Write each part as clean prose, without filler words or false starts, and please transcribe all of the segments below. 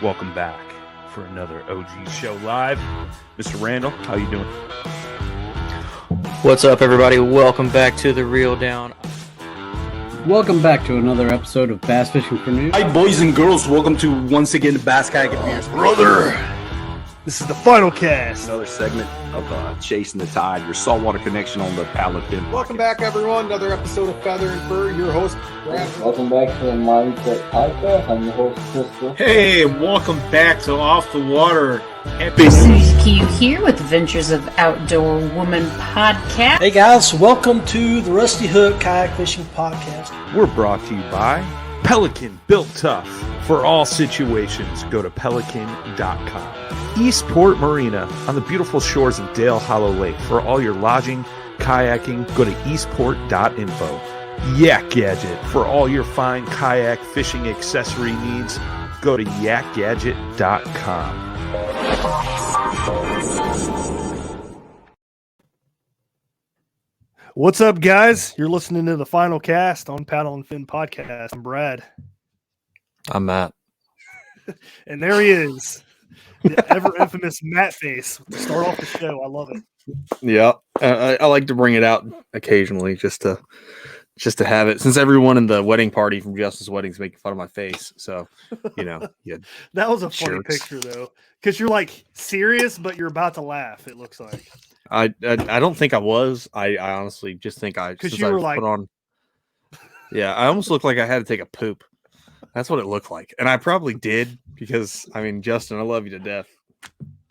Welcome back for another OG Show Live. Mr. Randall, how you doing? What's up, everybody? Welcome back to The Reel Down. Welcome back to another episode of Bass Fishing for News. Hi, boys and girls. Welcome to once again the Bass Kayak Adventures. Brother, this is the final cast. Another segment of Chasing the Tide, your saltwater connection on the Paddle Fin. Welcome back, everyone. Another episode of Feather and Fur. Your host, Brad. Welcome back to the Mindset Podcast. I'm your host, Crystal. Hey, welcome back to Off the Water. Happy Q here with Adventures of Outdoor Woman podcast. Hey guys, welcome to the Rusty Hook Kayak Fishing Podcast. We're brought to you by Pelican, built tough for all situations. Go to pelican.com. Eastport Marina on the beautiful shores of Dale Hollow Lake. For all your lodging, kayaking, go to eastport.info. Yak Gadget for all your fine kayak fishing accessory needs. Go to yakgadget.com. What's up, guys? You're listening to the final cast on Paddle and Fin Podcast. I'm Brad. I'm Matt. And there he is. The ever infamous Matt face. To start off the show. I love it. Yeah. I like to bring it out occasionally just to have it, since everyone in the wedding party from Justin's wedding is making fun of my face. So, yeah. That was a funny picture, though, because you're like serious, but you're about to laugh. It looks like I don't think I was. I honestly just think because you were like put on. Yeah, I almost looked like I had to take a poop. That's what it looked like, and I probably did because Justin, I love you to death.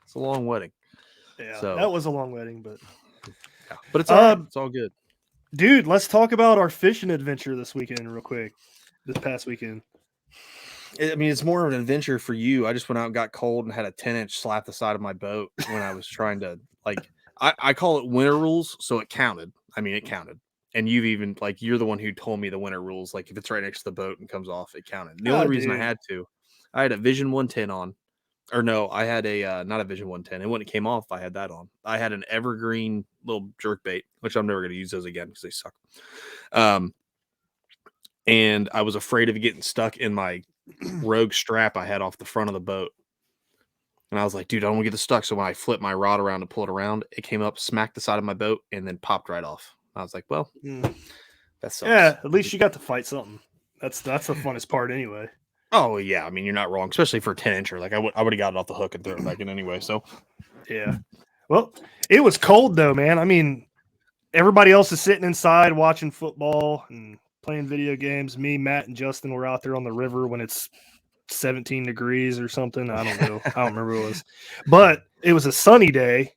It's a long wedding. Yeah, so that was a long wedding, but it's all right. It's all good. Dude, let's talk about our fishing adventure this weekend real quick. This past weekend. It's more of an adventure for you. I just went out and got cold and had a 10-inch slap the side of my boat when I was trying to, I call it winter rules, so it counted. It counted. And you've even, you're the one who told me the winter rules. Like, if it's right next to the boat and comes off, it counted. The only reason I had a Vision 110 on. Or no, I had not a Vision 110. And when it came off, I had that on. I had an evergreen little jerkbait, which I'm never going to use those again because they suck. And I was afraid of it getting stuck in my rogue strap I had off the front of the boat. And I was like, dude, I don't want to get it stuck. So when I flipped my rod around to pull it around, it came up, smacked the side of my boat, and then popped right off. I was like, well, that sucks. Yeah, at least you got to fight something. That's the funnest part anyway. Oh, yeah. You're not wrong, especially for a 10-incher. I would have got it off the hook and thrown it back in anyway. So, yeah. Well, it was cold, though, man. Everybody else is sitting inside watching football and playing video games. Me, Matt, and Justin were out there on the river when it's 17 degrees or something. I don't know. I don't remember what it was. But it was a sunny day.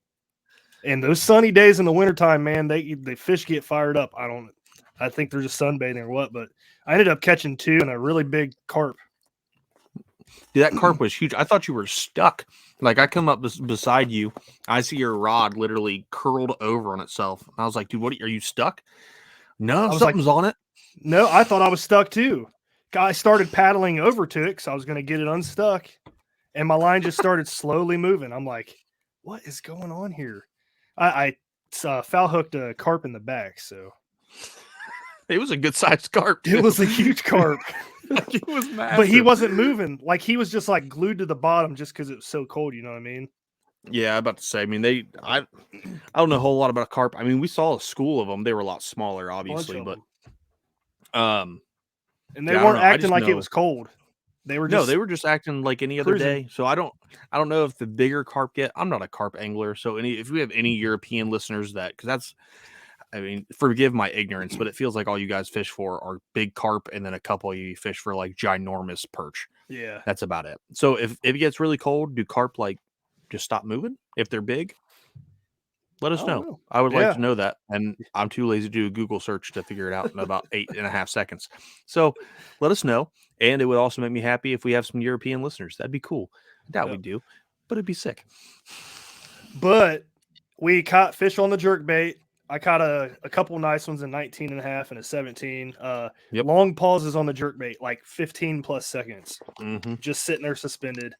And those sunny days in the wintertime, man, the fish get fired up. I think they're just sunbathing or what, but I ended up catching 2 and a really big carp. Dude, that carp was huge. I thought you were stuck. I come up beside you. I see your rod literally curled over on itself. And I was like, dude, are you stuck? No, something's on it. No, I thought I was stuck too. I started paddling over to it because I was going to get it unstuck. And my line just started slowly moving. I'm like, what is going on here? I foul hooked a carp in the back. So it was a good sized carp. It was a huge carp. It was massive. But he wasn't moving. He was just glued to the bottom just because it was so cold. You know what I mean? Yeah, I'm about to say. I don't know a whole lot about carp. We saw a school of them. They were a lot smaller, obviously, but and they weren't acting like it was cold. They were just acting like any other day. So I don't know if the bigger carp I'm not a carp angler. So if we have any European listeners because that's. Forgive my ignorance, but it feels like all you guys fish for are big carp, and then a couple of you fish for ginormous perch. Yeah, that's about it. So if it gets really cold, do carp just stop moving? If they're big, let us know. I would like to know that, and I'm too lazy to do a Google search to figure it out in about 8.5 seconds. So let us know, and it would also make me happy if we have some European listeners. That'd be cool. I doubt we do, but it'd be sick. But we caught fish on the jerkbait. I caught a couple nice ones, a 19.5 and a 17. Long pauses on the jerkbait, 15 plus seconds. Just sitting there suspended.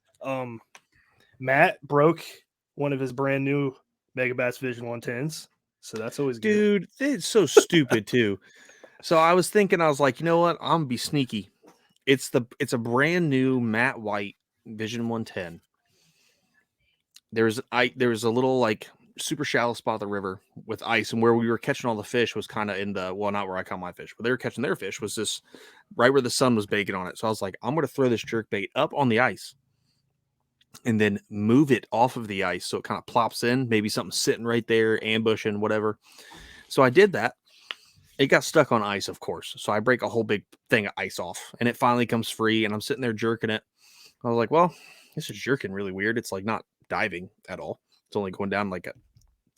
Matt broke one of his brand new Megabass Vision 110s. So that's always good. Dude, it's so stupid too. So I was thinking, I was like, you know what? I'm gonna be sneaky. It's a brand new matte white Vision 110. There's a little like super shallow spot of the river with ice, and where we were catching all the fish was kind of in the not where I caught my fish, but they were catching their fish was this right where the sun was baking on it. So I was like, I'm gonna throw this jerk bait up on the ice and then move it off of the ice so it kind of plops in, maybe something sitting right there, ambushing, whatever. So I did that. It got stuck on ice, of course. So I break a whole big thing of ice off, and it finally comes free, and I'm sitting there jerking it. I was like, well, this is jerking really weird. It's like not diving at all. It's only going down like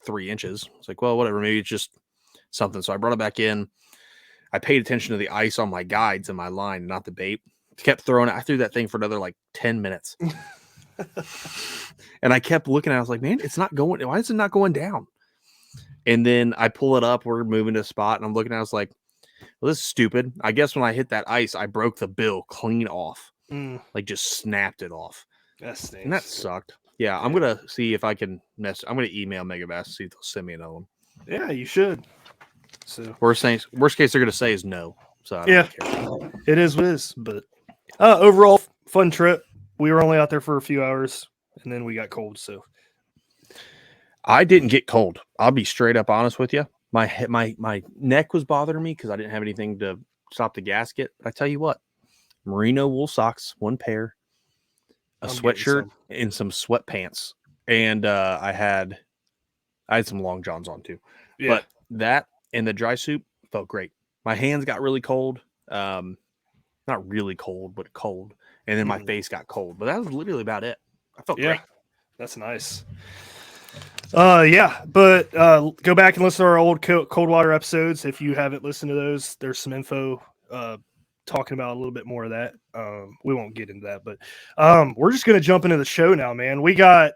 3 inches. It's like, well, whatever. Maybe it's just something. So I brought it back in. I paid attention to the ice on my guides and my line, not the bait. Kept throwing it. I threw that thing for another like 10 minutes. And I kept looking at it. I was like, man, it's not going. Why is it not going down? And then I pull it up. We're moving to a spot. And I'm looking at it. I was like, well, this is stupid. I guess when I hit that ice, I broke the bill clean off. Like just snapped it off. And that sucked. Yeah, I'm going to see if I can I'm going to email Megabass to see if they'll send me another one. Yeah, you should. So worst case they're going to say is no. So yeah, it is what it is. But overall, fun trip. We were only out there for a few hours, and then we got cold. So I didn't get cold. I'll be straight up honest with you. My neck was bothering me because I didn't have anything to stop the gasket. But I tell you what, merino wool socks, 1 pair, a sweatshirt, and some sweatpants, and I had some long johns on too. Yeah. But that and the dry soup felt great. My hands got really cold, not really cold, but cold, and then my face got cold. But that was literally about it. I felt great. That's nice. Yeah, but go back and listen to our old cold water episodes if you haven't listened to those. There's some info talking about a little bit more of that. We won't get into that, but we're just gonna jump into the show now, man. We got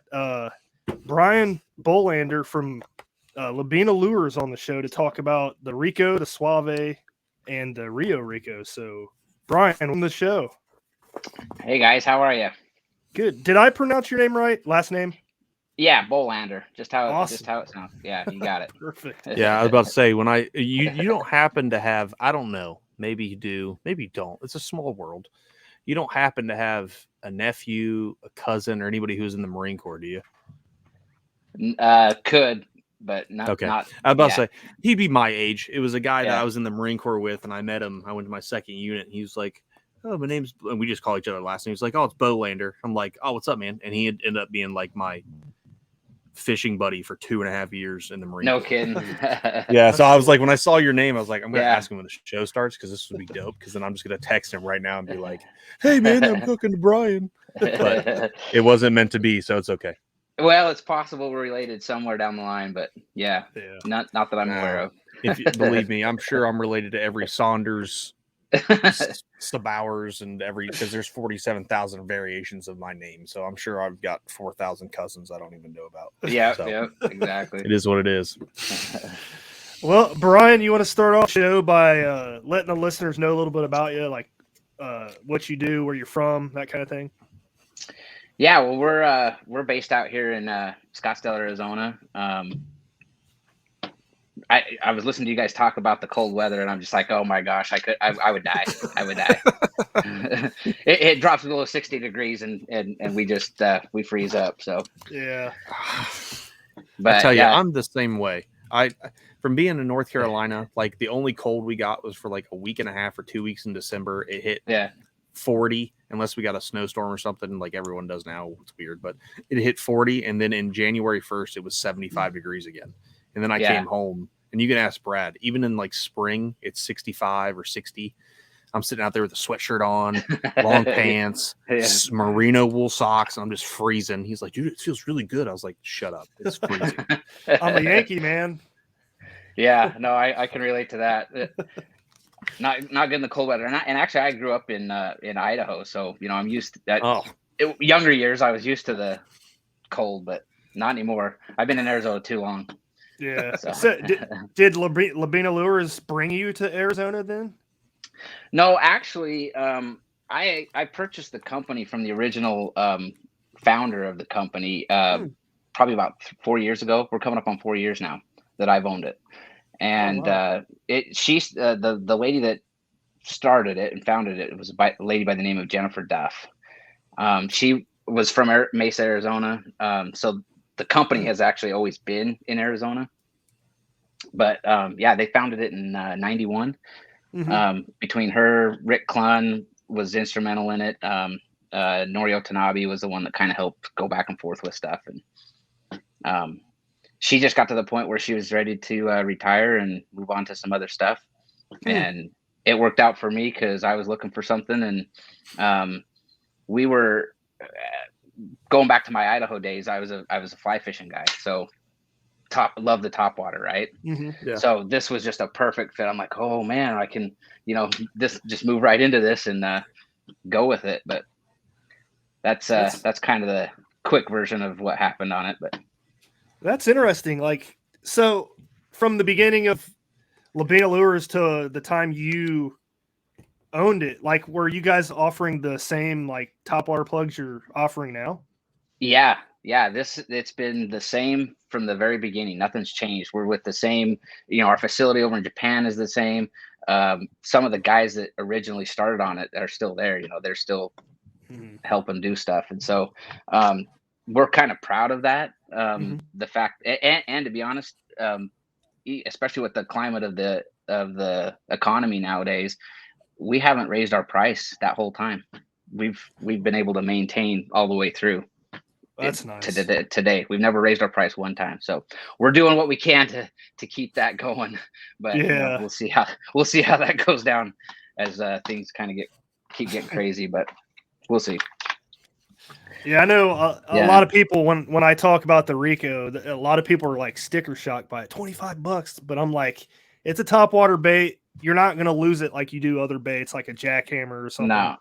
Brian Bolander from Lobina Lures on the show to talk about the Rico, the Suave, and the Rio Rico. So, Brian, on the show. Hey guys, how are you? Good. Did I pronounce your name right? Last name? Yeah, Bolander. Just how awesome. Just how it sounds. Yeah, you got it. Perfect. Yeah, I was about to say you don't happen to have, I don't know, maybe you do, maybe you don't. It's a small world. You don't happen to have a nephew, a cousin, or anybody who's in the Marine Corps, do you? Could, but not. Okay. Not, I was about to say he'd be my age. It was a guy that I was in the Marine Corps with, and I met him. I went to my second unit, and he was like, "Oh, my name's," and we just call each other last name. He's like, "Oh, it's Bolander." I'm like, "Oh, what's up, man?" And he ended up being like my fishing buddy for 2.5 years in the Marine Corps. No kidding. Yeah, so I was like, when I saw your name, I was like, I'm gonna ask him when the show starts because this would be dope. Because then I'm just gonna text him right now and be like, "Hey, man, I'm talking to Brian," but it wasn't meant to be, so it's okay. Well, it's possible we're related somewhere down the line, but yeah. Not that I'm aware of. If you believe me, I'm sure I'm related to every Saunders, Stabowers, and because there's 47,000 variations of my name, so I'm sure I've got 4,000 cousins I don't even know about. Yeah, so, yeah, exactly. It is what it is. Well, Brian, you want to start off the show by letting the listeners know a little bit about you, like what you do, where you're from, that kind of thing? Yeah, well, we're based out here in Scottsdale, Arizona. I was listening to you guys talk about the cold weather, and I'm just like, oh my gosh, I would die. I would die. it drops below 60 degrees, and we just we freeze up. So yeah. But I tell you, I'm the same way. From being in North Carolina, like the only cold we got was for like a week and a half or 2 weeks in December. It hit 40, unless we got a snowstorm or something like everyone does now. It's weird, but it hit 40, and then in January 1st, it was 75 degrees again. And then I came home, and you can ask Brad, even in like spring, it's 65 or 60. I'm sitting out there with a sweatshirt on, long pants, merino wool socks. And I'm just freezing. He's like, dude, it feels really good. I was like, shut up. It's freezing. I'm a Yankee, man. Yeah, no, I can relate to that. Not good in the cold weather. And actually, I grew up in Idaho. So, I'm used to that. Younger years, I was used to the cold, but not anymore. I've been in Arizona too long. Yeah. So did Lobina Lures bring you to Arizona then? No, actually, I purchased the company from the original founder of the company probably about 4 years ago. We're coming up on 4 years now that I've owned it, and she's the lady that started it and founded it. It was a lady by the name of Jennifer Duff. She was from Mesa, Arizona. So the company has actually always been in Arizona. But yeah, they founded it in '91. Between her, Rick Clunn was instrumental in it. Norio Tanabe was the one that kind of helped go back and forth with stuff. And she just got to the point where she was ready to retire and move on to some other stuff. And it worked out for me because I was looking for something. And we were going back to my Idaho days. I was a fly fishing guy. So love the top water, right? Yeah. So this was just a perfect fit. I'm like, oh man, I can, this just move right into this and go with it. But that's kind of the quick version of what happened on it. But that's interesting. Like, so from the beginning of Lobina Lures to the time you owned it, like, were you guys offering the same like top water plugs you're offering now? Yeah. It's been the same from the very beginning. Nothing's changed. We're with the same, our facility over in Japan is the same. Some of the guys that originally started on it are still there. They're still helping do stuff. And so we're kind of proud of that. The fact, and to be honest, especially with the climate of the economy nowadays, we haven't raised our price that whole time. We've been able to maintain all the way through. That's nice. Today, we've never raised our price one time, so we're doing what we can to keep that going. But yeah, we'll see how that goes down as things kind of keep getting crazy. But we'll see. Yeah, I know a lot of people when I talk about the Rico, a lot of people are like sticker shock by it. $25, but I'm like, it's a top water bait. You're not going to lose it like you do other baits, like a jackhammer or something. No.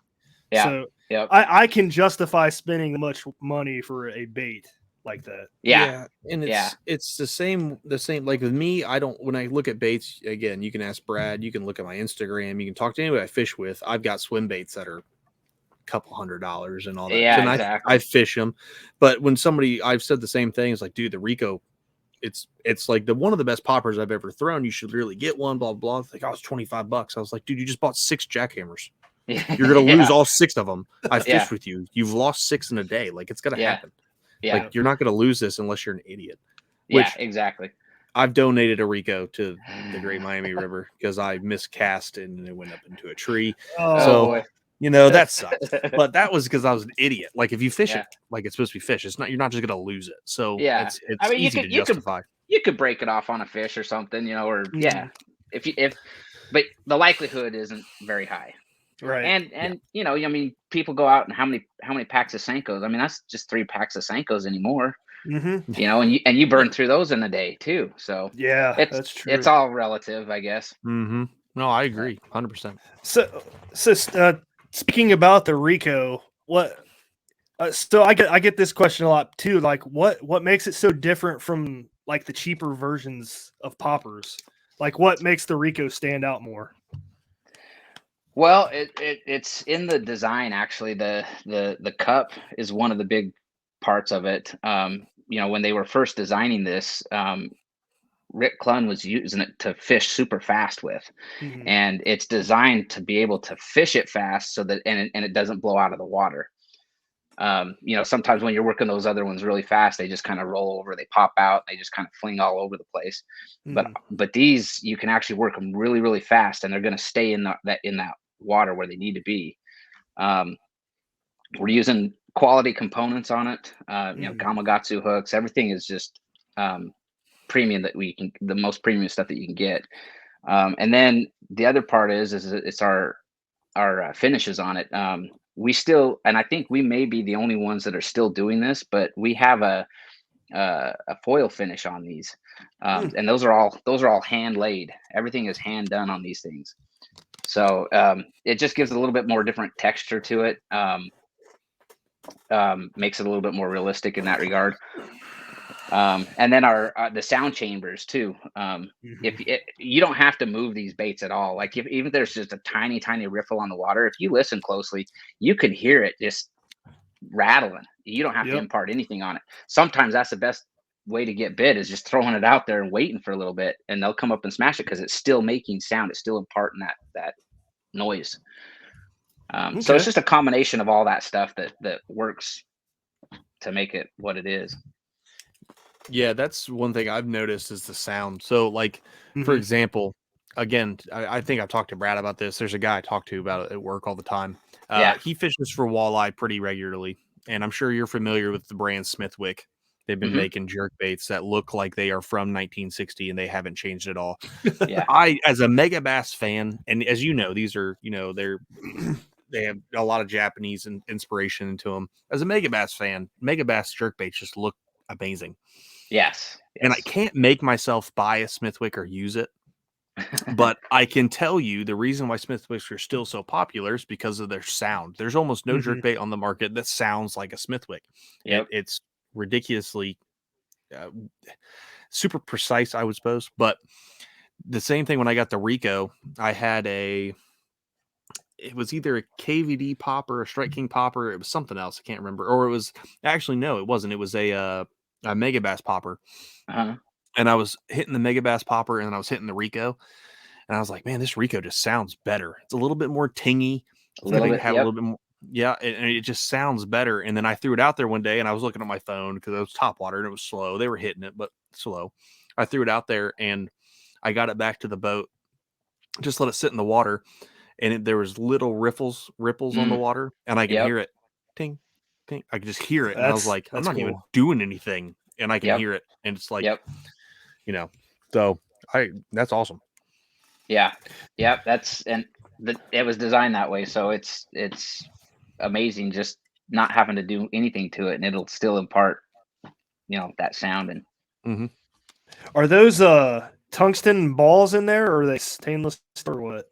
Yeah. So I can justify spending much money for a bait like that. Yeah. And it's the same, like with me, when I look at baits, again, you can ask Brad, you can look at my Instagram, you can talk to anybody I fish with. I've got swim baits that are a couple $100 and all that. Yeah, and exactly. I fish them. But when I've said the same thing, it's like, dude, the Rico, it's like one of the best poppers I've ever thrown. You should really get one, blah, blah. It's like, it's $25. I was like, dude, you just bought 6 jackhammers. You're going to lose all 6 of them. I fished with you. You've lost 6 in a day. Like, it's going to happen. Yeah. Like, you're not going to lose this unless you're an idiot. Yeah, exactly. I've donated a Rico to the Great Miami River because I miscast and it went up into a tree. Oh, so, that sucks. But that was because I was an idiot. Like, if you fish it like it's supposed to be fished, you're not just going to lose it. So, it's easy to justify. You could break it off on a fish or something, but the likelihood isn't very high. Right. And people go out and how many packs of Senkos? I mean, that's just 3 packs of Senkos anymore. And you burn through those in a day too. So that's true. It's all relative, I guess. No, I agree 100%. So speaking about the Rico, so I get this question a lot too. Like, what makes it so different from like the cheaper versions of poppers? Like, what makes the Rico stand out more? Well, it's in the design. Actually, the cup is one of the big parts of it. When they were first designing this, Rick Clunn was using it to fish super fast with, and it's designed to be able to fish it fast so that and it doesn't blow out of the water. Sometimes when you're working those other ones really fast, they just kind of roll over, they pop out, they just kind of fling all over the place. But these, you can actually work them really, really fast, and they're going to stay in that water where they need to be. We're using quality components on it. Gamakatsu hooks, everything is just premium the most premium stuff that you can get. And then the other part is it's our finishes on it. We still, and I think we may be the only ones that are still doing this, but we have a foil finish on these, and those are all hand laid. Everything is hand done on these things, so it just gives a little bit more different texture to it. Makes it a little bit more realistic in that regard. And then the sound chambers too. If you don't have to move these baits at all, like even if there's just a tiny riffle on the water, if you listen closely, you can hear it just rattling. You don't have to impart anything on it. Sometimes that's the best way to get bit, is just throwing it out there and waiting for a little bit, and they'll come up and smash it because it's still making sound. It's still imparting that noise. So it's just a combination of all that stuff that works to make it what it is. Yeah, that's one thing I've noticed is the sound. So, like, for example, again, I think I've talked to Brad about this. There's a guy I talk to about it at work all the time. He fishes for walleye pretty regularly, and I'm sure you're familiar with the brand Smithwick. They've been making jerk baits that look like they are from 1960 and they haven't changed at all. Yeah. I, as a mega bass fan, and as you know, these are, they have a lot of Japanese inspiration into them. As a mega bass fan, mega bass jerk baits just look amazing. Yes. And I can't make myself buy a Smithwick or use it. But I can tell you the reason why Smithwicks are still so popular is because of their sound. There's almost no jerkbait on the market that sounds like a Smithwick. Yep. It's ridiculously super precise, I would suppose. But the same thing when I got the Rico, I had it was either a KVD popper, a Strike King popper. It was something else. I can't remember. Or it was actually, no, it wasn't. It was a mega bass popper. And I was hitting the mega bass popper and then I was hitting the Rico. And I was like, man, this Rico just sounds better. It's a little bit more tingy. A little bit more. Yeah. And it just sounds better. And then I threw it out there one day and I was looking at my phone because it was top water and it was slow. They were hitting it, but slow. I threw it out there and I got it back to the boat. Just let it sit in the water. And there was little ripples on the water. And I could hear it. Ting, ting. I could just hear it. And I was like, I'm not even doing anything. And I can hear it. And it's like, so that's awesome. Yeah. It was designed that way. So it's amazing just not having to do anything to it and it'll still impart, that sound. And Are those tungsten balls in there or are they stainless or what?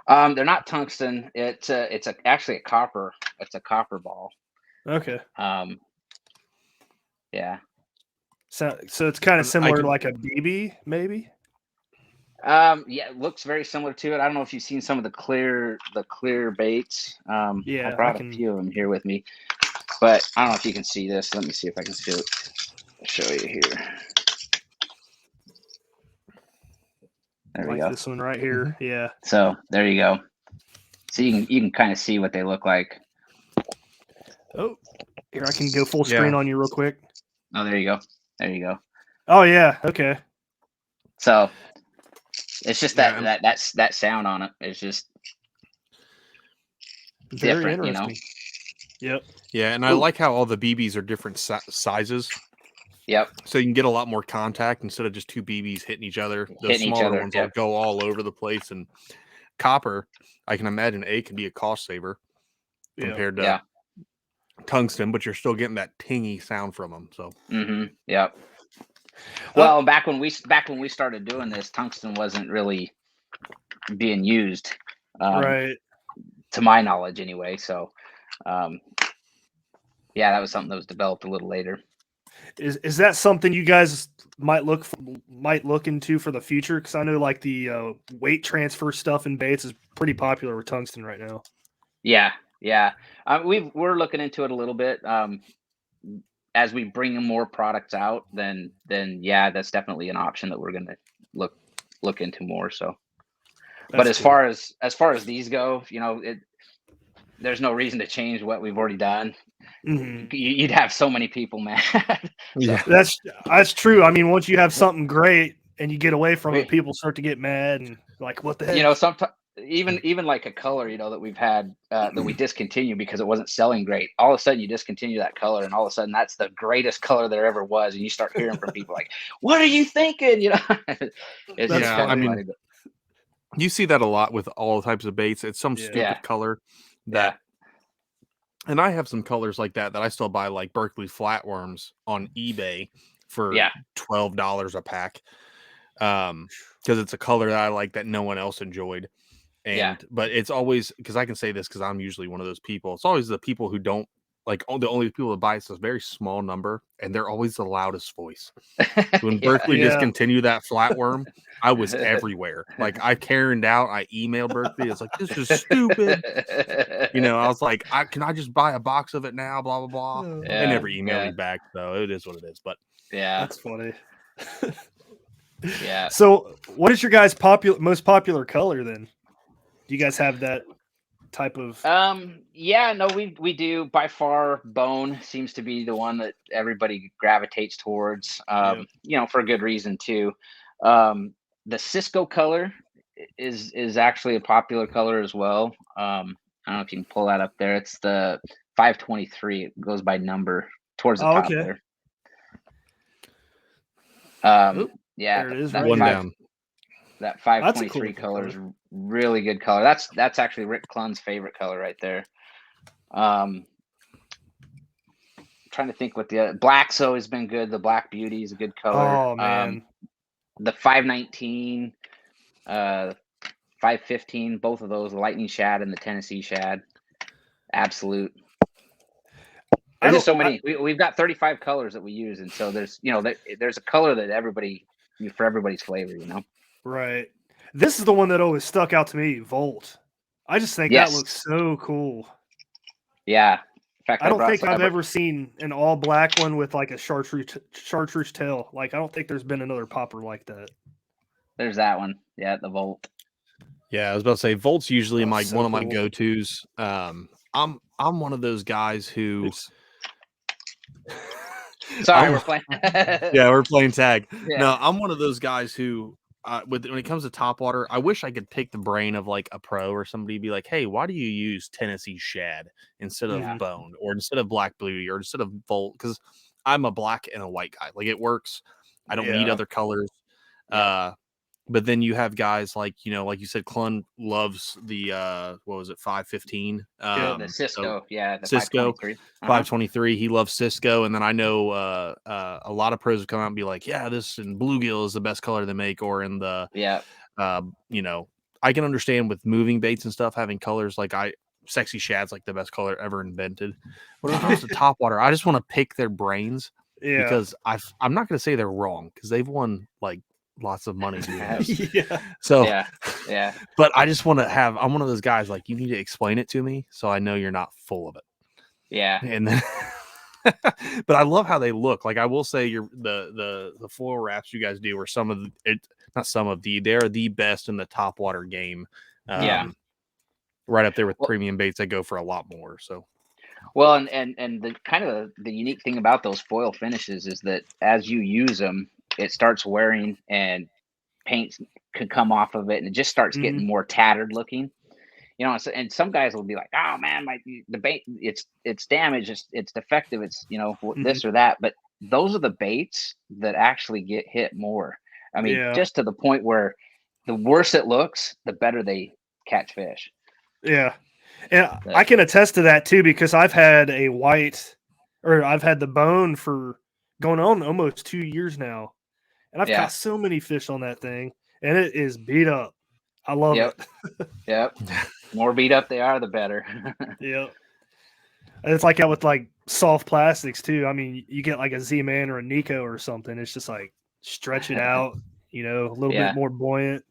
They're not tungsten. It's actually a copper. It's a copper ball. Okay. Yeah. So it's kind of similar to like a BB, maybe. Yeah, it looks very similar to it. I don't know if you've seen some of the clear baits. I brought a few of them here with me, but I don't know if you can see this. Let me see if I can show you here. There we go. This one right here. Yeah. So there you go. So you can kind of see what they look like. Oh, here I can go full screen on you real quick. Oh, there you go. Oh yeah. Okay. So it's just that sound on it. It's just very different, interesting. Yep. Yeah, and I like how all the BBs are different sizes. Yep. So you can get a lot more contact instead of just two BBs hitting each other. The smaller ones will go all over the place. And copper, I can imagine can be a cost saver compared to tungsten, but you're still getting that tingy sound from them. So. Yep. Well, back when we started doing this, tungsten wasn't really being used, right? To my knowledge, anyway. So, that was something that was developed a little later. Is that something you guys might look into for the future? Because I know like the weight transfer stuff in baits is pretty popular with tungsten right now. Yeah. We're looking into it a little bit. As we bring more products out, then that's definitely an option that we're going to look into more. So, but as far as these go, there's no reason to change what we've already done. You'd have so many people mad. Yeah, that's true. I mean, once you have something great and you get away from it, people start to get mad and like, what the heck? Sometimes even like a color, that we've had that we discontinued because it wasn't selling great. All of a sudden you discontinue that color and all of a sudden that's the greatest color there ever was. And you start hearing from people like, what are you thinking? It's just funny, you see that a lot with all types of baits. It's some stupid color that, and I have some colors like that I still buy, like Berkeley flatworms on eBay for $12 a pack. Because it's a color that I like that no one else enjoyed. But it's always, because I can say this because I'm usually one of those people. It's always the people who don't like, the only people that buy it's a very small number, and they're always the loudest voice. When Berkeley discontinued that flatworm, I was everywhere. Like I carried out, I emailed Berkeley. It's like, this is stupid. I was like, can I just buy a box of it now? Blah blah blah. They never emailed me back, so it is what it is. But that's funny. Yeah. So, what is your guys' most popular color then? Do you guys have that type of? Yeah, no, we do. By far, bone seems to be the one that everybody gravitates towards. For a good reason too. The Cisco color is actually a popular color as well. I don't know if you can pull that up there. It's the 523. It goes by number towards the top there. There it is. One down. That 523 color is really good color. That's actually Rick Clunn's favorite color right there. Trying to think what the Black's always been good. The Black Beauty is a good color. Oh man. The 519, 515, both of those, the Lightning Shad and the Tennessee Shad, absolute. There's just so many. We've got 35 colors that we use, and so there's there's a color that for everybody's flavor, Right. This is the one that always stuck out to me, Volt. I just think that looks so cool. Yeah. In fact, I don't think I've ever seen an all black one with like a chartreuse tail. Like, I don't think there's been another popper like that. There's that one. Yeah, the Volt. Yeah, I was about to say Volt's usually one of my go-tos. I'm one of those guys who Sorry, we're playing. Yeah, we're playing tag. Yeah. No, I'm one of those guys who when it comes to top water, I wish I could pick the brain of like a pro or somebody, be like, hey, why do you use Tennessee Shad instead of bone or instead of Black Beauty or instead of Volt? Because I'm a black and a white guy. Like, it works. I don't need other colors. But then you have guys like, like you said, Clun loves the 515. The Cisco, the Cisco 523. 523. He loves Cisco. And then I know a lot of pros have come out and be like, yeah, this in bluegill is the best color they make, or in the I can understand with moving baits and stuff having colors like Sexy Shad's like the best color ever invented. But when it comes to top water, I just want to pick their brains because I'm not going to say they're wrong because they've won like lots of money doing this. So but I just want to I'm one of those guys, like, you need to explain it to me so I know you're not full of it. And then but I love how they look. Like, I will say the foil wraps you guys do are they're the best in the top water game. Right up there with premium baits that go for a lot more. So well, and the kind of the unique thing about those foil finishes is that as you use them, it starts wearing and paint could come off of it, and it just starts getting more tattered looking. And some guys will be like, "Oh man, the bait, it's damaged, it's defective, it's this or that." But those are the baits that actually get hit more. I mean, just to the point where the worse it looks, the better they catch fish. Yeah, and I can attest to that too, because I've had the bone for going on almost 2 years now. And I've caught so many fish on that thing, and it is beat up. I love it. More beat up they are, the better. And it's like that with like soft plastics too. I mean, you get like a Z-Man or a Nikko or something. It's just like stretch it out, a little bit more buoyant.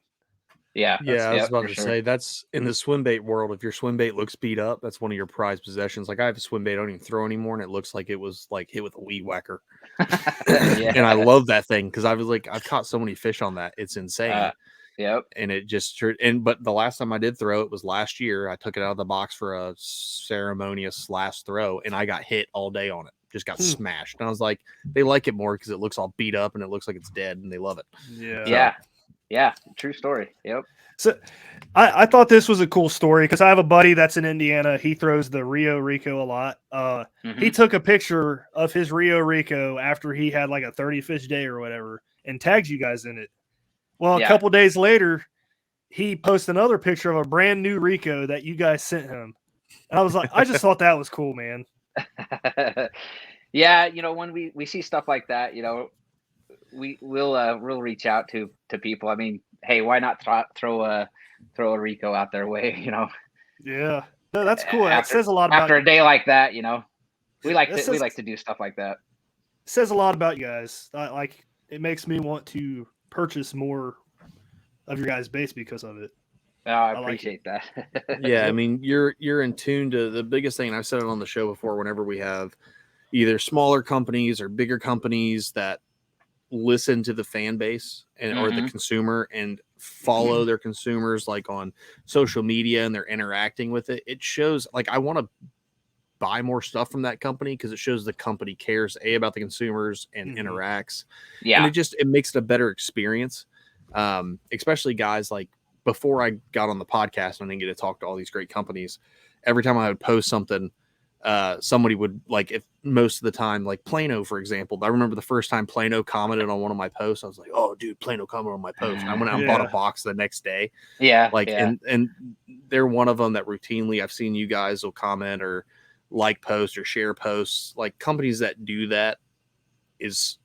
I was about to say, that's in the swim bait world. If your swim bait looks beat up, that's one of your prized possessions. Like, I have a swim bait I don't even throw anymore, and it looks like it was like hit with a weed whacker. And I love that thing because I've caught so many fish on that. It's insane. And it just but the last time I did throw it was last year. I took it out of the box for a ceremonious last throw, and I got hit all day on it. Just got smashed. And I was like, they like it more because it looks all beat up and it looks like it's dead, and they love it. Yeah, true story. So I thought this was a cool story because I have a buddy that's in Indiana. He throws the Rio Rico a lot. He took a picture of his Rio Rico after he had like a 30 fish day or whatever and tags you guys in it. Well, a couple days later, he posted another picture of a brand new Rico that you guys sent him. And I was like, I just thought that was cool, man. When we see stuff like that, we'll reach out to people. I mean, hey, why not throw a Rico out their way? Yeah, no, that's cool. It says a lot about after a day like that. We like to do stuff like that. It says a lot about you guys. It makes me want to purchase more of your guys' baits because of it. Oh, I appreciate that. I mean, you're in tune to the biggest thing. And I've said it on the show before. Whenever we have either smaller companies or bigger companies that listen to the fan base or the consumer, and follow their consumers like on social media and they're interacting with it, it shows like I want to buy more stuff from that company because it shows the company cares about the consumers and interacts. Yeah. And it makes it a better experience. Especially guys like before I got on the podcast and I didn't get to talk to all these great companies. Every time I would post something, somebody would like, if most of the time, like Plano, for example, I remember the first time Plano commented on one of my posts. I was like, oh dude, Plano commented on my post. And I went out and bought a box the next day. Yeah. Like, and they're one of them that routinely I've seen you guys will comment or like posts or share posts. Like companies that do that it's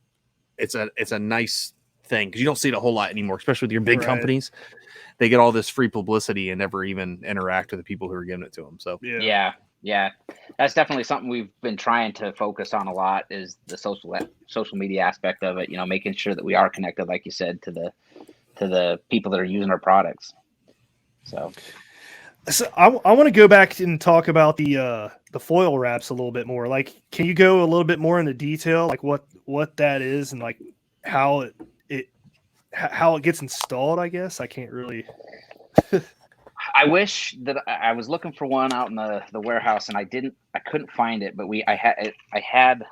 a nice thing because you don't see it a whole lot anymore, especially with your big companies. They get all this free publicity and never even interact with the people who are giving it to them. So yeah, that's definitely something we've been trying to focus on a lot is the social media aspect of it. You know, making sure that we are connected, like you said, to the people that are using our products. So I want to go back and talk about the foil wraps a little bit more. Like, can you go a little bit more into detail, like what that is and like how it gets installed? I guess I can't really. I wish that I was looking for one out in the warehouse and I couldn't find it, but I had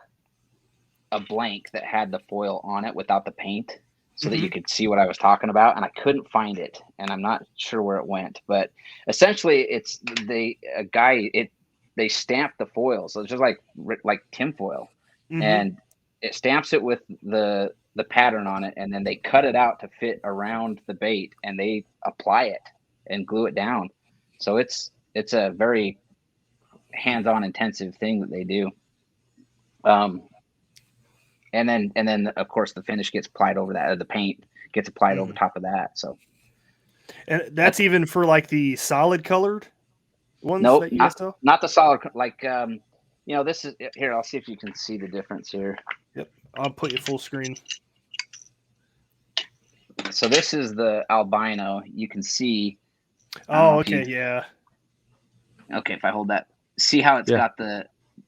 a blank that had the foil on it without the paint so that you could see what I was talking about, and I couldn't find it and I'm not sure where it went, but essentially they stamp the foil. So it's just like tinfoil and it stamps it with the pattern on it, and then they cut it out to fit around the bait and they apply it and glue it down. So it's a very hands-on intensive thing that they do. And then of course the finish gets applied over that, or the paint gets applied over top of that. So and that's even for like the solid colored ones. Nope, that you guys sell? not the solid, like this is here. I'll see if you can see the difference here. Yep, I'll put you full screen. So this is the albino. You can see. Oh, okay, yeah. Okay, if I hold that, see how it's got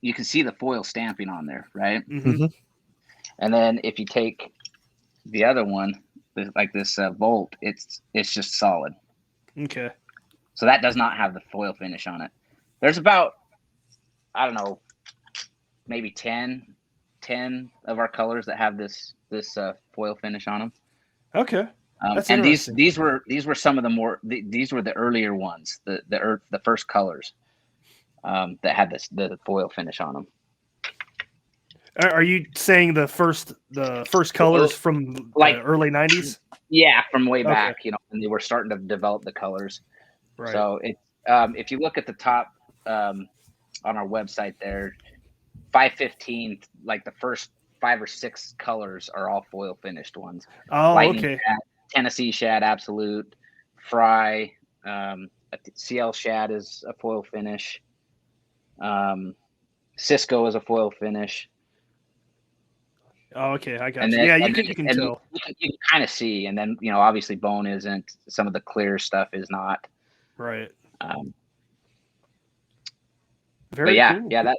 you can see the foil stamping on there, right? And then if you take the other one, like this Volt, it's just solid. Okay. So that does not have the foil finish on it. There's about, I don't know, maybe 10 of our colors that have this foil finish on them. Okay. And these were some of the these were the earlier ones, the first colors that had the foil finish on them. Are you saying the first colors from like the early 90s? Yeah, from way back, when they were starting to develop the colors. Right. So if you look at the top on our website there, 515, like the first 5 or 6 colors are all foil finished ones. Oh, Lightning okay. Shad, Tennessee Shad, Absolute, Fry, CL Shad is a foil finish. Cisco is a foil finish. Oh, okay, I got you. Yeah, you can tell. You can kind of see, and then obviously bone isn't. Some of the clear stuff is not. Right. Very cool. Yeah.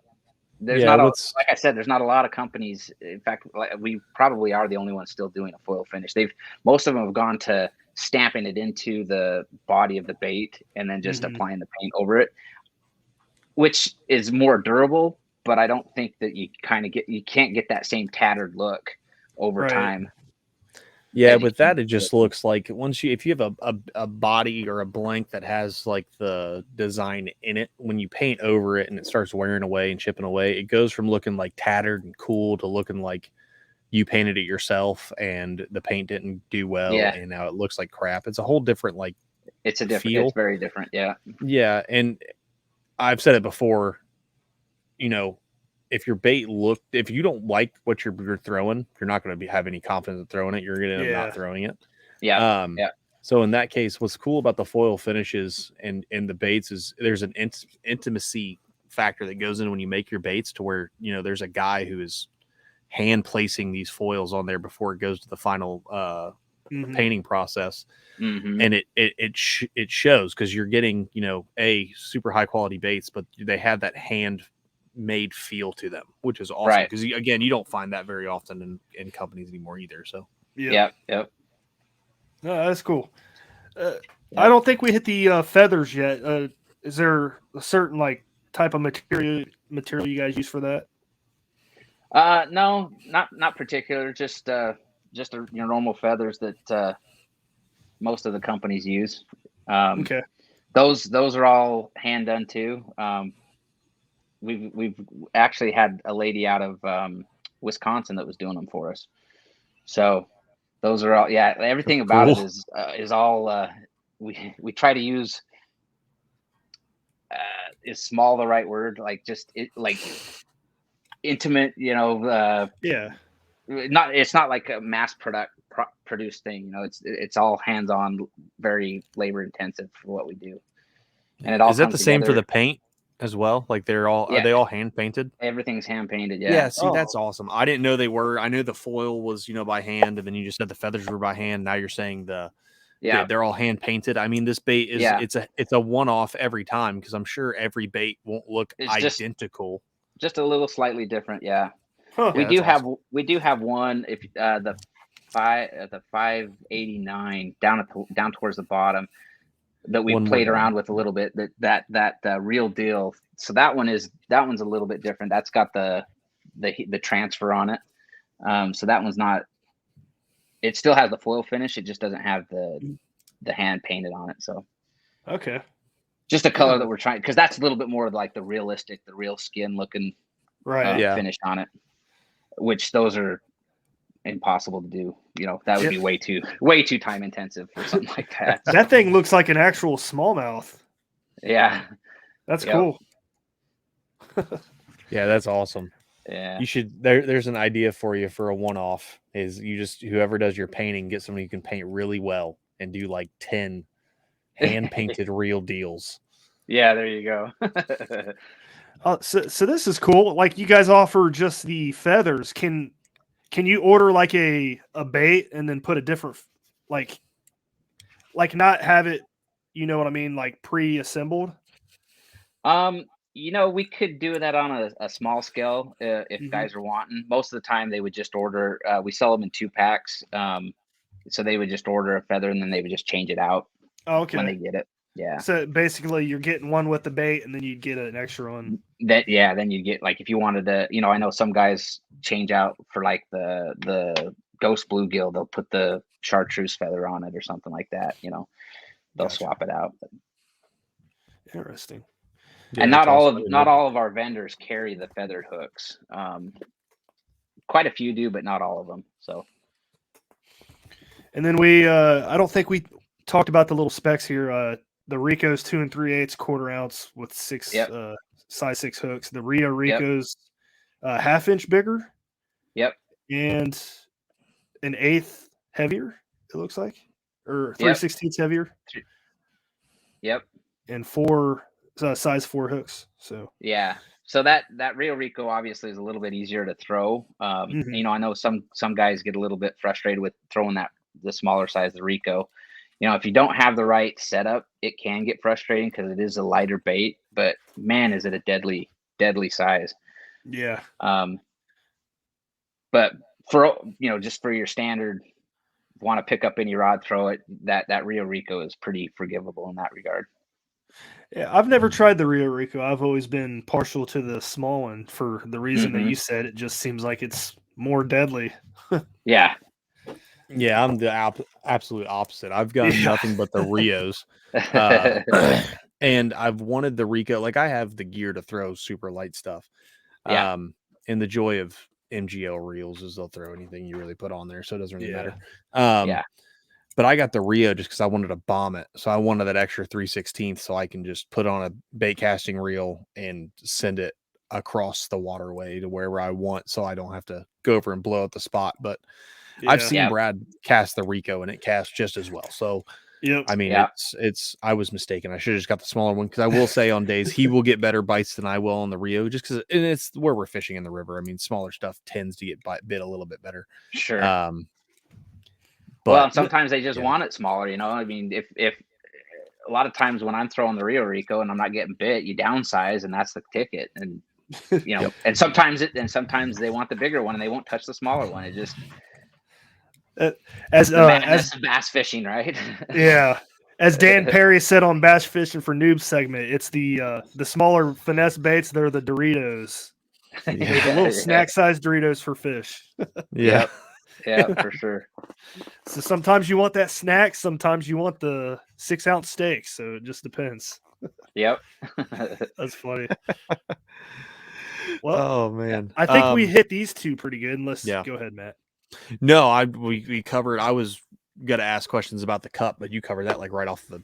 There's not like I said, there's not a lot of companies. In fact, we probably are the only ones still doing a foil finish. Most of them have gone to stamping it into the body of the bait and then just applying the paint over it, which is more durable. But I don't think that you can't get that same tattered look over time. Yeah, with that, it just looks like if you have a body or a blank that has like the design in it, when you paint over it and it starts wearing away and chipping away, it goes from looking like tattered and cool to looking like you painted it yourself and the paint didn't do well and now it looks like crap. It's a whole different it's very different. Yeah. Yeah, and I've said it before. If your bait if you don't like what you're throwing, you're not going to have any confidence in throwing it. You're going to end up not throwing it. Yeah. So in that case, what's cool about the foil finishes and the baits is there's an intimacy factor that goes in when you make your baits to where, there's a guy who is hand placing these foils on there before it goes to the final painting process. And it shows because you're getting, super high quality baits, but they have that hand made feel to them, which is awesome because again, you don't find that very often in companies anymore either. So Yep. No, that's cool. I don't think we hit the feathers yet. Is there a certain like type of material you guys use for that? No, not particular. Just your normal feathers that most of the companies use. Okay. Those are all hand done too. We've actually had a lady out of Wisconsin that was doing them for us. So those are all, yeah. Everything about it is all. We try to use. Is small the right word? Like just like intimate, Yeah. It's not like a mass produced thing, it's all hands-on, very labor intensive for what we do. And it all is that comes the same for together. the paint as well? Like are they all hand painted? Everything's hand painted. Yeah, see, that's awesome. I didn't know they were. I knew the foil was, by hand, and then you just said the feathers were by hand. Now you're saying they're all hand painted. I mean, this bait is it's a one-off every time, because I'm sure every bait won't look identical. Just a little slightly different, yeah. Huh. We do have one, if the 589 down towards the bottom, that we played around with a little bit, that real deal. So that one's a little bit different. That's got the transfer on it. So that one's not, it still has the foil finish, it just doesn't have the hand painted on it. So okay, just a color that we're trying, because that's a little bit more like the real skin looking finish on it, which those are impossible to do. That would be way too time intensive for something like that. That thing looks like an actual smallmouth. Yeah, that's cool. Yeah, that's awesome. Yeah, you should. There's an idea for you for a one-off. Is you just, whoever does your painting, get somebody who can paint really well and do like 10 hand painted real deals. Yeah, there you go. So this is cool. Like, you guys offer just the feathers. Can you order like a bait and then put a different, like not have it, you know what I mean, like pre-assembled? We could do that on a small scale if guys are wanting. Most of the time they would just order, we sell them in 2 packs. So they would just order a feather and then they would just change it out when they get it. Yeah. So basically you're getting one with the bait and then you'd get an extra one. Then you get, like, if you wanted to, I know some guys change out for like the ghost bluegill, they'll put the chartreuse feather on it or something like that. They'll swap it out. Interesting. Yeah, and not all of our vendors carry the feathered hooks. Quite a few do, but not all of them. So. And then we, I don't think we talked about the little specs here. The Rico's 2 3/8 quarter ounce with size 6 hooks. The Rio Rico's half-inch bigger. Yep. And an 1/8 heavier, it looks like, or 3/16 heavier. Yep. And 4 size 4 hooks. So yeah. So that Rio Rico obviously is a little bit easier to throw. I know some guys get a little bit frustrated with throwing the smaller size, the Rico. If you don't have the right setup, it can get frustrating because it is a lighter bait, but man, is it a deadly size. Yeah. But for, just for your standard, want to pick up any rod, throw it, that Rio Rico is pretty forgivable in that regard. Yeah, I've never tried the Rio Rico. I've always been partial to the small one for the reason that you said. It just seems like it's more deadly. Yeah. Yeah, I'm the absolute opposite. I've got nothing but the Rios. And I've wanted the Rico. Like, I have the gear to throw super light stuff. Yeah. And the joy of MGL reels is they'll throw anything you really put on there, so it doesn't really matter. But I got the Rio just because I wanted to bomb it. So I wanted that extra 3/16 so I can just put on a bait casting reel and send it across the waterway to wherever I want, so I don't have to go over and blow up the spot. But I've seen Brad cast the Rico and it casts just as well. So I mean, it's I was mistaken. I should have just got the smaller one, because I will say on days he will get better bites than I will on the Rio, just because it's where we're fishing in the river. I mean, smaller stuff tends to get bit a little bit better. Sure. But sometimes they just want it smaller. I mean, if a lot of times when I'm throwing the Rio Rico and I'm not getting bit, you downsize and that's the ticket. And and sometimes they want the bigger one and they won't touch the smaller one. It just as bass fishing, right? Yeah. As Dan Perry said on Bass Fishing for Noobs segment, it's the smaller finesse baits. They're the Doritos. They're the little snack-sized Doritos for fish. Yeah. Yeah, for sure. So sometimes you want that snack, sometimes you want the 6-ounce steak. So it just depends. Yep. That's funny. Well, Oh man, I think we hit these two pretty good. Unless, Yeah. go ahead, Matt. No, we covered. I was gonna ask questions about the cup, but you covered that like right off the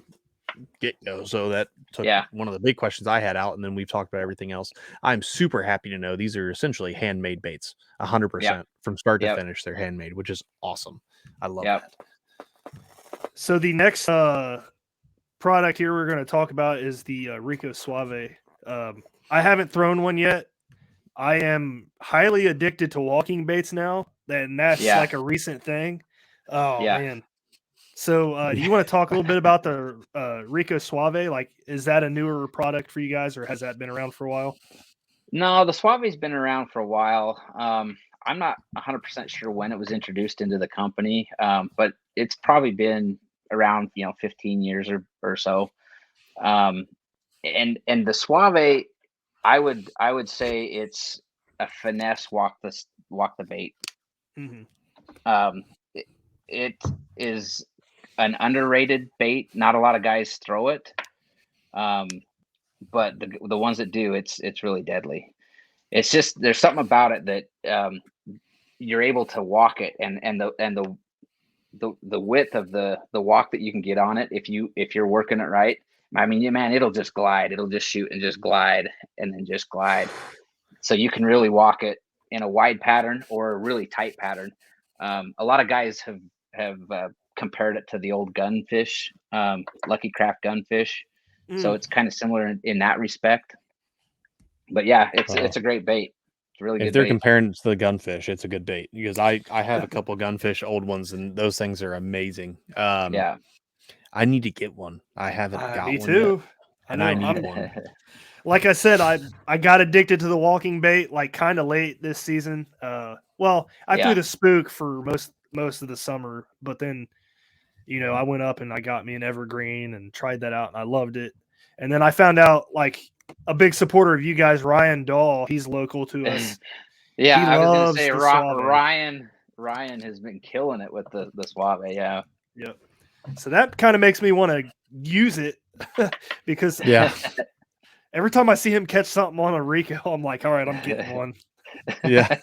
get go. So that took one of the big questions I had out, and then we've talked about everything else. I'm super happy to know these are essentially handmade baits, 100% from start to finish. They're handmade, which is awesome. I love that. So the next product here we're going to talk about is the Rico Suave. I haven't thrown one yet. I am highly addicted to walking baits now, and that's like a recent thing. Oh man. So do you want to talk a little bit about the Rico Suave? Like, is that a newer product for you guys, or has that been around for a while? No, the Suave's been around for a while. I'm not 100% sure when it was introduced into the company, but it's probably been around 15 years or so. And the Suave, I would say it's a finesse walk the bait. Mm-hmm. It is an underrated bait. Not a lot of guys throw it, but the ones that do, it's really deadly. It's just there's something about it that you're able to walk it, and the width of the walk that you can get on it if you're working it right. I mean, man, it'll just glide. It'll just shoot and just glide and then just glide. So you can really walk it in a wide pattern or a really tight pattern. A lot of guys have compared it to the old gunfish, Lucky Craft gunfish. So it's kind of similar in that respect. But yeah, it's a great bait. It's really good. If they're bait. comparing it to the gunfish, it's a good bait because I have a couple of gunfish old ones, and those things are amazing. I need to get one. I haven't got one. Me too. Yet, and I need one. Like I said, I got addicted to the walking bait like kind of late this season. Well, I threw the spook for most of the summer, but then I went up and I got me an evergreen and tried that out and I loved it. And then I found out like a big supporter of you guys, Ryan Dahl. He's local to us. Yeah, I was going to say Ryan has been killing it with the Suave. Yeah. Yep. So that kind of makes me want to use it because every time I see him catch something on a Rico, I'm like, all right, I'm getting one. Yeah.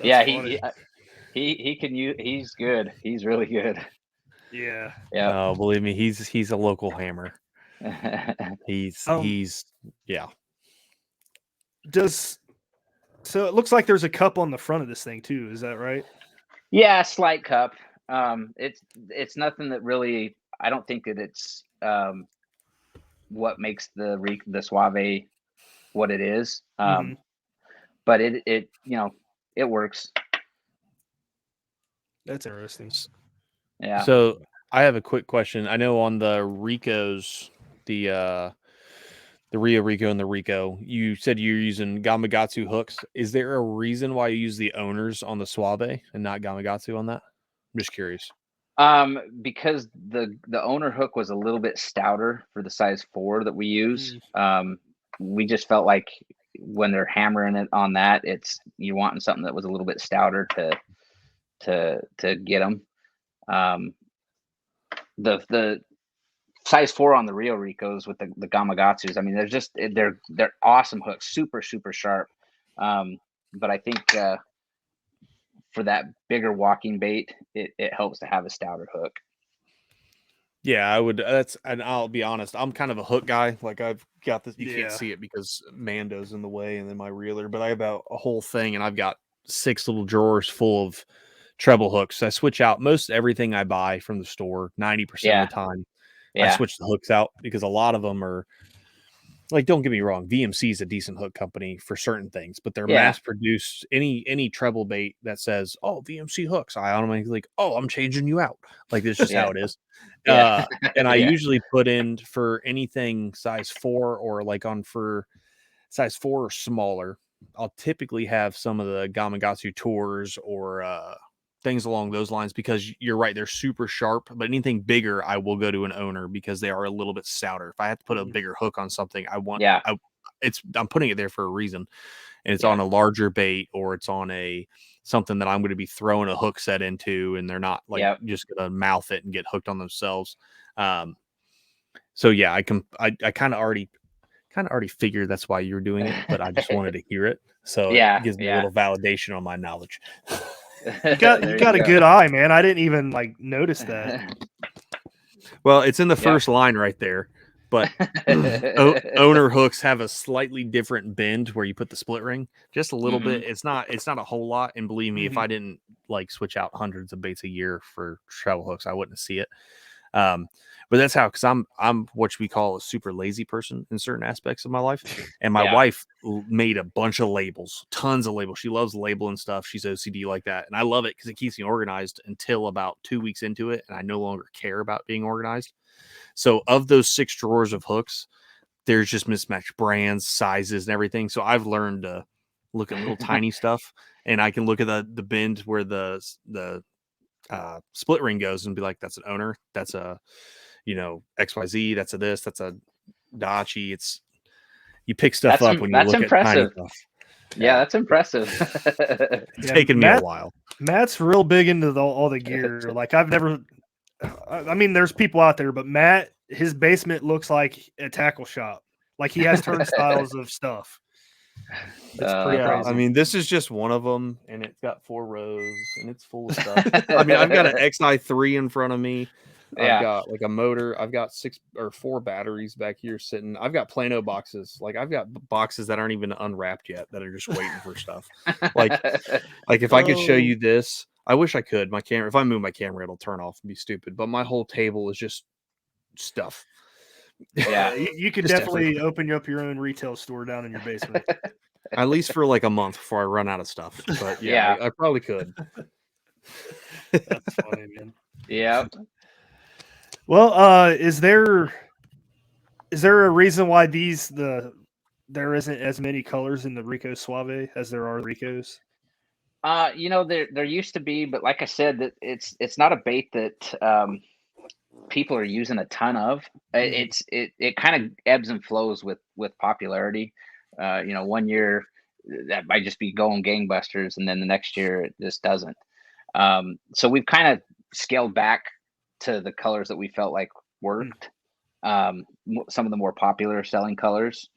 Yeah, he can use. He's good. He's really good. Yeah. Yeah. Oh, believe me, he's a local hammer. He's yeah. So it looks like there's a cup on the front of this thing too. Is that right? Yeah, slight cup. It's nothing that really. I don't think that it's what makes the Suave what it is. But it works. That's interesting. Yeah. So I have a quick question. I know on the Ricos, the Rio Rico and the Rico, you said you're using Gamakatsu hooks. Is there a reason why you use the owners on the Suave and not Gamakatsu on that? I'm just curious. Because the owner hook was a little bit stouter for the size 4 that we use. We just felt like when they're hammering it on that, you wanting something that was a little bit stouter to get them. The size 4 on the Rio Ricos with the Gamakatsus, I mean, they're awesome hooks, super sharp. But I think for that bigger walking bait, it helps to have a stouter hook. Yeah, I would. And I'll be honest, I'm kind of a hook guy. Like I've got this. You can't see it because Mando's in the way, and then my reeler. But I have a whole thing, and I've got 6 little drawers full of treble hooks. I switch out most everything I buy from the store 90% of the time. I switch the hooks out because a lot of them are like, don't get me wrong, VMC is a decent hook company for certain things, but they're mass produced. Any treble bait that says, "Oh, VMC hooks," I automatically like, "Oh, I'm changing you out." Like this is just how it is. And I usually put in for anything size 4 or like for size 4 or smaller. I'll typically have some of the Gamakatsu tours or things along those lines, because you're right, they're super sharp. But anything bigger, I will go to an owner because they are a little bit stouter. If I have to put a bigger hook on something, I'm putting it there for a reason, and it's on a larger bait, or it's on something that I'm going to be throwing a hook set into, and they're not just going to mouth it and get hooked on themselves. So yeah, I kind of already figured that's why you were doing it, but I just wanted to hear it. So it gives me a little validation on my knowledge. You got a good eye, man. I didn't even notice that. Well, it's in the first line right there, but owner hooks have a slightly different bend where you put the split ring, just a little bit. It's not a whole lot. And believe me, if I didn't switch out hundreds of baits a year for treble hooks, I wouldn't see it. But that's how, because I'm what we call a super lazy person in certain aspects of my life. And my wife made a bunch of labels, tons of labels. She loves labeling stuff. She's OCD like that. And I love it because it keeps me organized until about 2 weeks into it. And I no longer care about being organized. So of those 6 drawers of hooks, there's just mismatched brands, sizes, and everything. So I've learned to look at little tiny stuff, and I can look at the bend where the split ring goes and be like, that's an owner. That's a, XYZ. That's a this. That's a Dachi. You pick stuff up when you look at tiny stuff. Yeah, that's impressive. It's taken me a while. Matt's real big into all the gear. I've never. I mean, there's people out there, but Matt, his basement looks like a tackle shop. He has turnstiles of stuff. It's pretty crazy. I mean, this is just one of them, and it's got 4 rows, and it's full of stuff. I mean, I've got an XI3 in front of me. I've got a motor. I've got 6 or 4 batteries back here sitting. I've got Plano boxes. I've got boxes that aren't even unwrapped yet that are just waiting for stuff. If I could show you this, I wish I could. My camera, if I move my camera, it'll turn off and be stupid. But my whole table is just stuff. Yeah, you could definitely open up your own retail store down in your basement. At least for a month before I run out of stuff. But I probably could. That's funny, man. Yeah. Well, is there a reason why there isn't as many colors in the Rico Suave as there are Ricos? There used to be, but like I said, that it's not a bait that people are using a ton of. It kind of ebbs and flows with popularity. 1 year that might just be going gangbusters, and then the next year it just doesn't. So we've kind of scaled back to the colors that we felt like worked. Some of the more popular selling colors,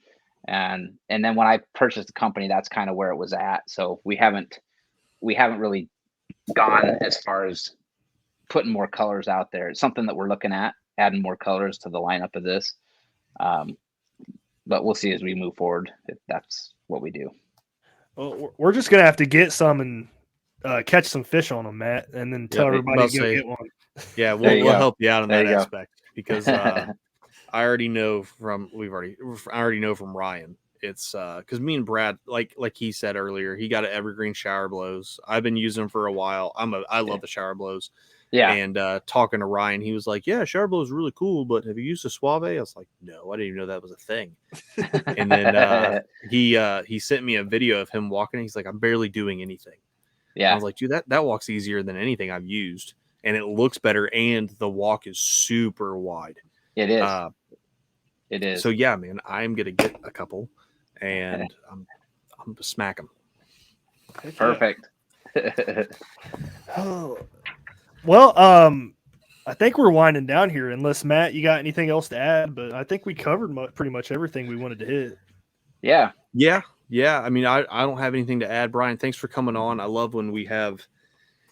and then when I purchased the company, that's kind of where it was at. So we haven't really gone as far as putting more colors out there. It's something that we're looking at, adding more colors to the lineup of this. But we'll see as we move forward if that's what we do. Well, we're just gonna have to get some and catch some fish on them, Matt, and then tell everybody to go get one. Yeah, we'll help you out on that aspect, because I already know from Ryan. It's because me and Brad, like he said earlier, he got an Evergreen shower blows. I've been using them for a while. I love the shower blows. Yeah. And talking to Ryan, he was like, "Yeah, shower blows are really cool, but have you used a Suave?" I was like, "No, I didn't even know that was a thing." And then he sent me a video of him walking. He's like, "I'm barely doing anything." Yeah. I was like, "Dude, that walks easier than anything I've used, and it looks better, and the walk is super wide." It is. It is. So yeah, man, I'm gonna get a couple, and I'm gonna smack them. Perfect. Oh. Well, I think we're winding down here. Unless Matt, you got anything else to add? But I think we covered pretty much everything we wanted to hit. Yeah. I mean, I don't have anything to add. Brian, thanks for coming on. I love when we have,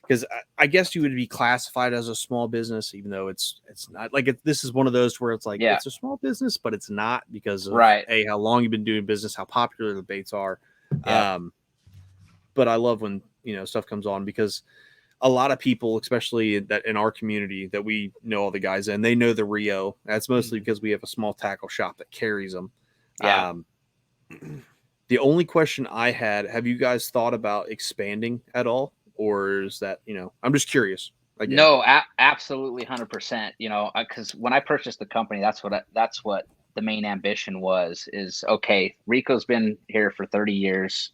because I guess you would be classified as a small business, even though it's not. This is one of those where it's like it's a small business, but it's not, because of how long you've been doing business, how popular the baits are. Yeah. But I love when stuff comes on, because a lot of people, especially that in our community, that we know all the guys in, they know the Rio. That's mostly because we have a small tackle shop that carries them. Yeah. The only question I had, have you guys thought about expanding at all? Or is that, I'm just curious. Again. No, absolutely 100%. Because when I purchased the company, that's what the main ambition is, okay, Rico's been here for 30 years.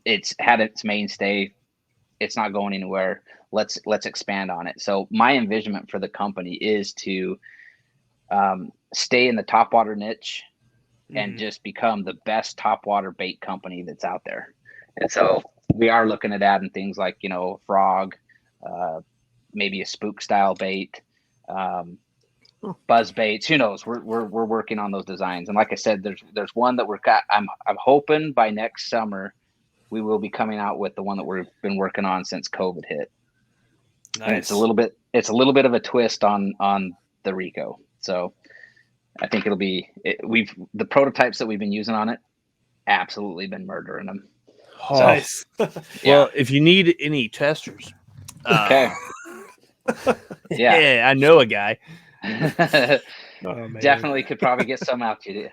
It's had its mainstay it's not going anywhere. Let's expand on it. So my envisionment for the company is to stay in the topwater niche and just become the best topwater bait company that's out there. And so we are looking at adding things like, frog, maybe a spook style bait, buzz baits. Who knows? We're working on those designs. And like I said, there's one that I'm hoping by next summer we will be coming out with the one that we've been working on since COVID hit. Nice. And it's a little bit of a twist on the Rico. So I think it'll be the prototypes that we've been using on it absolutely been murdering them. Oh. Nice. Well, if you need any testers, okay. Yeah, I know a guy. Definitely could probably get some out to you.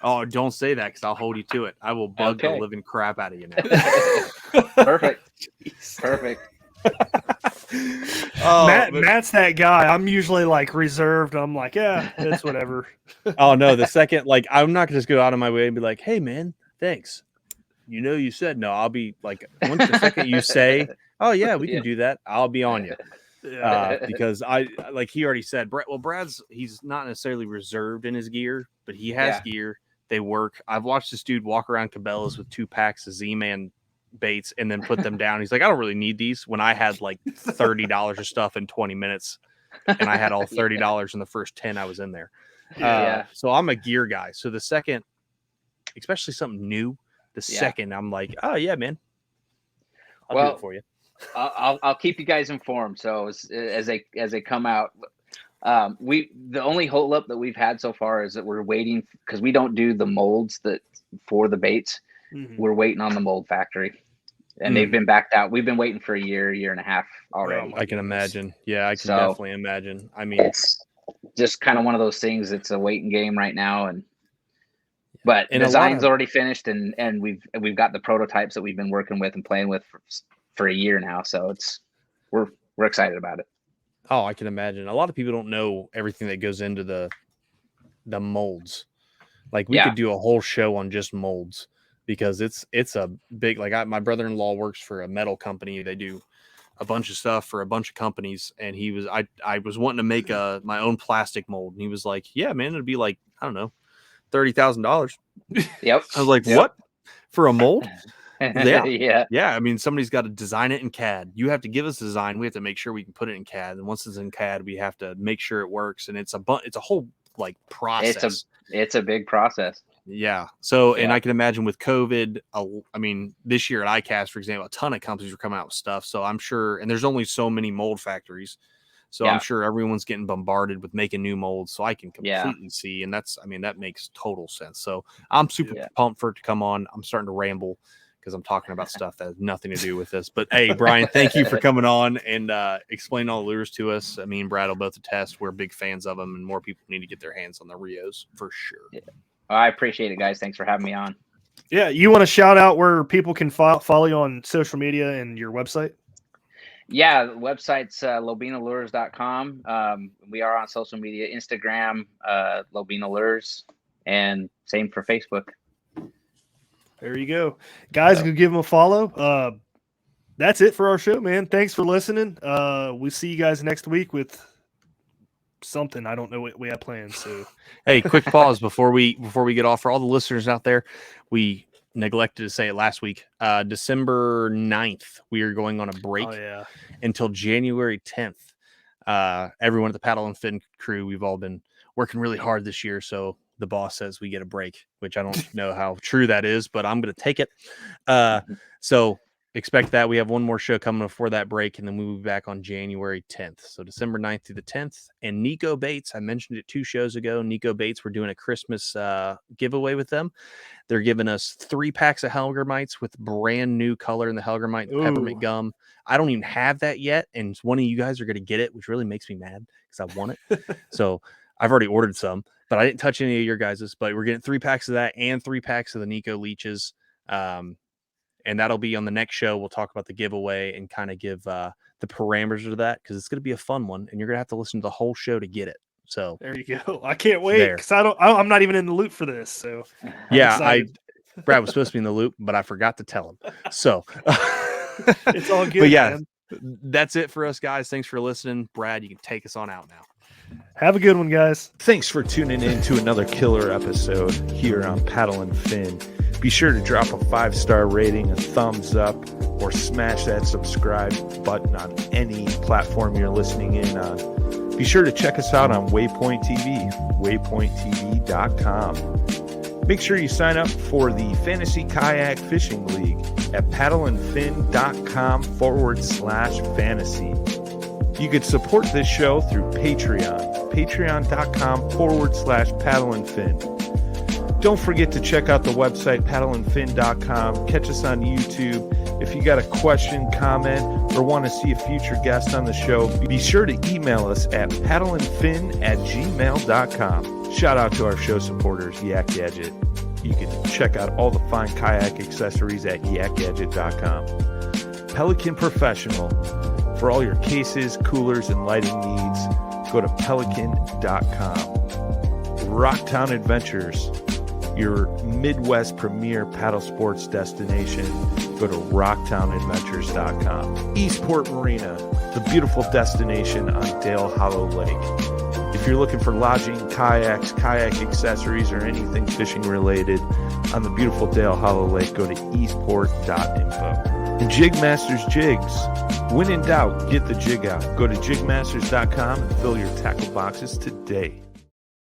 Oh, don't say that because I'll hold you to it. I will bug the living crap out of you now. Perfect. Perfect. Matt's that guy. I'm usually like reserved. I'm like, yeah, it's whatever. Oh no, the second, like, I'm not gonna just go out of my way and be like, hey man, thanks. You said no. I'll be like, once the second you say, oh yeah, we can do that, I'll be on you. Because like he already said, Brad's he's not necessarily reserved in his gear, but he has gear. They work. I've watched this dude walk around Cabela's with 2 packs of Z-Man baits and then put them down. He's like, I don't really need these, when I had like $30 of stuff in 20 minutes and I had all $30 in the first 10 I was in there. So I'm a gear guy. So the second, especially something new, second I'm like, oh yeah, man, I'll do it for you. I'll keep you guys informed. So as they come out, the only hold up that we've had so far is that we're waiting because we don't do the molds for the baits. We're waiting on the mold factory, and they've been backed out. We've been waiting for a year and a half already. I can imagine. Yeah, I can definitely imagine. I mean, it's just kind of one of those things. It's a waiting game right now, but design's already finished, and we've got the prototypes that we've been working with and playing with for a year now. So we're excited about it. Oh, I can imagine. A lot of people don't know everything that goes into the molds. Like we could do a whole show on just molds because it's a big, like my brother-in-law works for a metal company. They do a bunch of stuff for a bunch of companies. And I was wanting to make my own plastic mold. And he was like, yeah, man, it'd be like, I don't know, $30,000. Yep. I was like, what? For a mold? Yeah. I mean, somebody's got to design it in CAD. You have to give us a design. We have to make sure we can put it in CAD. And once it's in CAD, we have to make sure it works. And it's a whole like process. It's a big process. Yeah. So, and I can imagine with COVID, I mean, this year at ICAST, for example, a ton of companies were coming out with stuff. So I'm sure, and there's only so many mold factories. So I'm sure everyone's getting bombarded with making new molds. So I can completely see. And that makes total sense. So I'm super pumped for it to come on. I'm starting to ramble because I'm talking about stuff that has nothing to do with this. But hey, Brian, thank you for coming on and explaining all the lures to us. Me and Brad will both attest. We're big fans of them, and more people need to get their hands on the Rios for sure. Yeah. I appreciate it, guys. Thanks for having me on. Yeah, you want to shout out where people can follow you on social media and your website? Yeah, the website's lobinalures.com. We are on social media, Instagram, Lobina Lures, and same for Facebook. There you go. Guys, go give them a follow. That's it for our show, man. Thanks for listening. We'll see you guys next week with something. I don't know what we have planned. So hey, quick pause before we get off. For all the listeners out there, we neglected to say it last week. December 9th, we are going on a break until January 10th. Everyone at the Paddle and Fin crew, we've all been working really hard this year, so the boss says we get a break, which I don't know how true that is, but I'm going to take it. So expect that. We have one more show coming before that break, and then we'll be back on January 10th. So December 9th through the 10th. And Nikko Baits, I mentioned it 2 shows ago. Nikko Baits, we're doing a Christmas giveaway with them. They're giving us 3 packs of Hellgrammites with brand new color in the Hellgrammite peppermint gum. I don't even have that yet, and one of you guys are going to get it, which really makes me mad because I want it. So I've already ordered some, but I didn't touch any of your guys's. But we're getting 3 packs of that and 3 packs of the Nikko leeches. And that'll be on the next show. We'll talk about the giveaway and kind of give the parameters of that, because it's going to be a fun one, and you're going to have to listen to the whole show to get it. So there you go. I can't wait because I'm not even in the loop for this. So yeah, Brad was supposed to be in the loop, but I forgot to tell him. So It's all good. But yeah, man. that's it for us, guys. Thanks for listening. Brad, you can take us on out now. Have a good one, guys. Thanks for tuning in to another killer episode here on Paddle and Fin. Be sure to drop a 5-star rating, a thumbs up, or smash that subscribe button on any platform you're listening in on. Be sure to check us out on Waypoint TV, waypointtv.com. Make sure you sign up for the Fantasy Kayak Fishing League at paddleandfin.com/fantasy. You could support this show through Patreon, patreon.com/paddleandfin. Don't forget to check out the website, paddleandfin.com. Catch us on YouTube. If you got a question, comment, or want to see a future guest on the show, be sure to email us at paddleandfin@gmail.com. Shout out to our show supporters, Yak Gadget. You can check out all the fine kayak accessories at yakgadget.com. Pelican Professional. For all your cases, coolers, and lighting needs, go to pelican.com. Rocktown Adventures, your Midwest premier paddle sports destination. Go to rocktownadventures.com. Eastport Marina, the beautiful destination on Dale Hollow Lake. If you're looking for lodging, kayaks, kayak accessories, or anything fishing related on the beautiful Dale Hollow Lake, go to eastport.info. And Jigmasters Jigs. When in doubt, get the jig out. Go to jigmasters.com and fill your tackle boxes today.